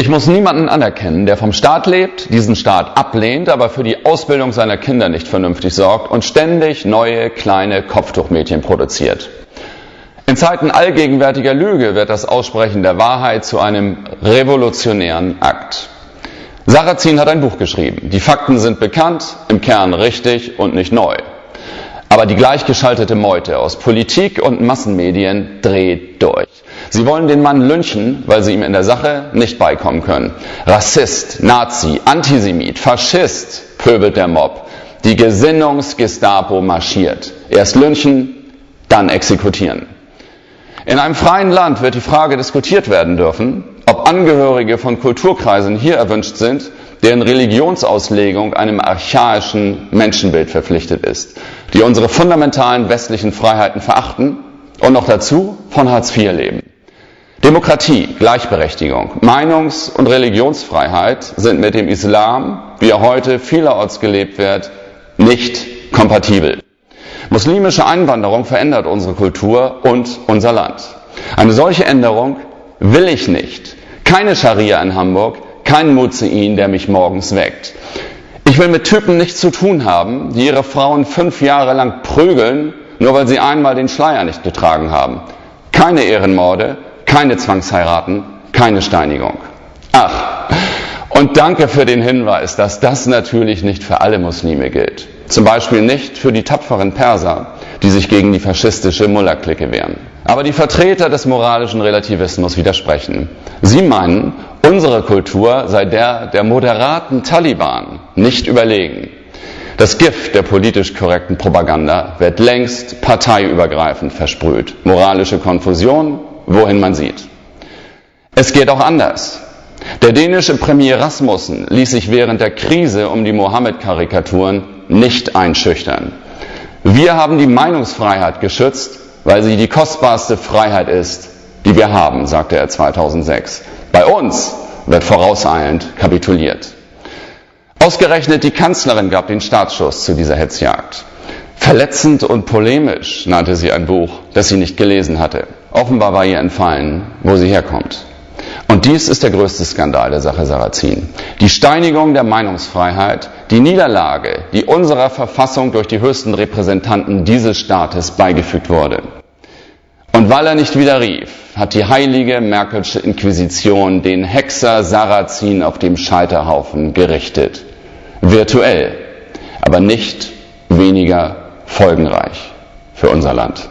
Ich muss niemanden anerkennen, der vom Staat lebt, diesen Staat ablehnt, aber für die Ausbildung seiner Kinder nicht vernünftig sorgt und ständig neue kleine Kopftuchmädchen produziert. In Zeiten allgegenwärtiger Lüge wird das Aussprechen der Wahrheit zu einem revolutionären Akt. Sarrazin hat ein Buch geschrieben. Die Fakten sind bekannt, im Kern richtig und nicht neu. Aber die gleichgeschaltete Meute aus Politik und Massenmedien dreht durch. Sie wollen den Mann lynchen, weil sie ihm in der Sache nicht beikommen können. Rassist, Nazi, Antisemit, Faschist, pöbelt der Mob. Die Gesinnungsgestapo marschiert. Erst lynchen, dann exekutieren. In einem freien Land wird die Frage diskutiert werden dürfen, ob Angehörige von Kulturkreisen hier erwünscht sind, deren Religionsauslegung einem archaischen Menschenbild verpflichtet ist, die unsere fundamentalen westlichen Freiheiten verachten und noch dazu von Hartz IV leben. Demokratie, Gleichberechtigung, Meinungs- und Religionsfreiheit sind mit dem Islam, wie er heute vielerorts gelebt wird, nicht kompatibel. Muslimische Einwanderung verändert unsere Kultur und unser Land. Eine solche Änderung will ich nicht. Keine Scharia in Hamburg, kein Muzein, der mich morgens weckt. Ich will mit Typen nichts zu tun haben, die ihre Frauen 5 Jahre lang prügeln, nur weil sie einmal den Schleier nicht getragen haben. Keine Ehrenmorde, keine Zwangsheiraten, keine Steinigung. Ach, und danke für den Hinweis, dass das natürlich nicht für alle Muslime gilt. Zum Beispiel nicht für die tapferen Perser, die sich gegen die faschistische Mullah-Clique wehren. Aber die Vertreter des moralischen Relativismus widersprechen. Sie meinen, unsere Kultur sei der moderaten Taliban nicht überlegen. Das Gift der politisch korrekten Propaganda wird längst parteiübergreifend versprüht. Moralische Konfusion, wohin man sieht. Es geht auch anders. Der dänische Premier Rasmussen ließ sich während der Krise um die Mohammed-Karikaturen nicht einschüchtern. Wir haben die Meinungsfreiheit geschützt, weil sie die kostbarste Freiheit ist, die wir haben, sagte er 2006. Bei uns wird vorauseilend kapituliert. Ausgerechnet die Kanzlerin gab den Startschuss zu dieser Hetzjagd. Verletzend und polemisch nannte sie ein Buch, das sie nicht gelesen hatte. Offenbar war ihr entfallen, wo sie herkommt. Und dies ist der größte Skandal der Sache Sarrazin. Die Steinigung der Meinungsfreiheit, die Niederlage, die unserer Verfassung durch die höchsten Repräsentanten dieses Staates beigefügt wurde. Und weil er nicht widerrief, hat die heilige Merkelsche Inquisition den Hexer Sarrazin auf dem Scheiterhaufen gerichtet. Virtuell, aber nicht weniger folgenreich für unser Land.